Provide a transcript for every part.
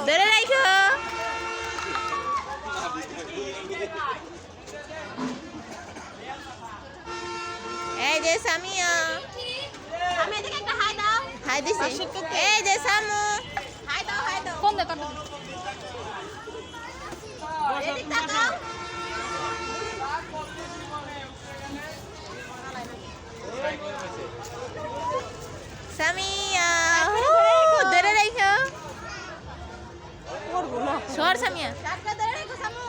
ধরে রাখো। এই যে সামিয়া, আমি এদিকে একটা হাই দাও। হাই দিছি। এই যে সামু, হাই দাও, হাই দাও। কোন দেখো এদিক তাকাও। সামিয়া ধরে রাখো। সর সামিয়া। টাকা ধরে রাখো সামু।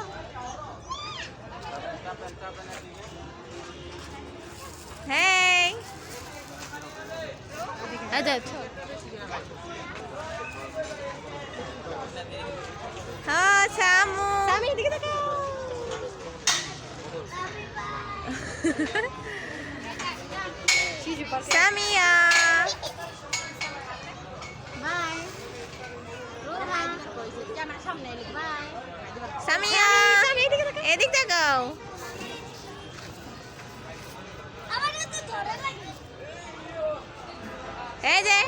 হেই আচ্ছা হ্যাঁ সামু, আমি এদিকে তাকাও। সামিয়া বাই। রোহান কইছে ক্যামেরার সামনে এলি বাই। সামিয়া এদিক তাকাও। আমার তো ধরে লাগি। এই যে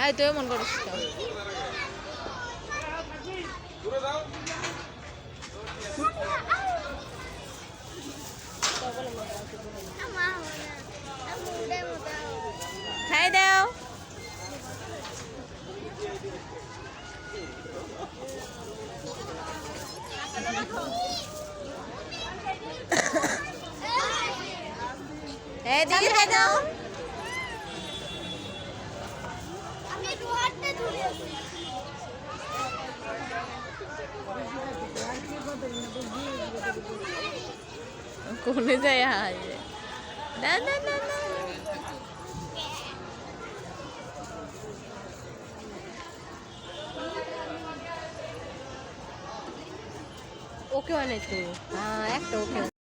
এই তুই মন করিস তো। খাই দাও। এই দিকে খাই দাও। আমি একটু হাঁটতে ধরে আছি। কোনে যায় হায় না না না না ওকে অনেক হ্যাঁ একটা ওকে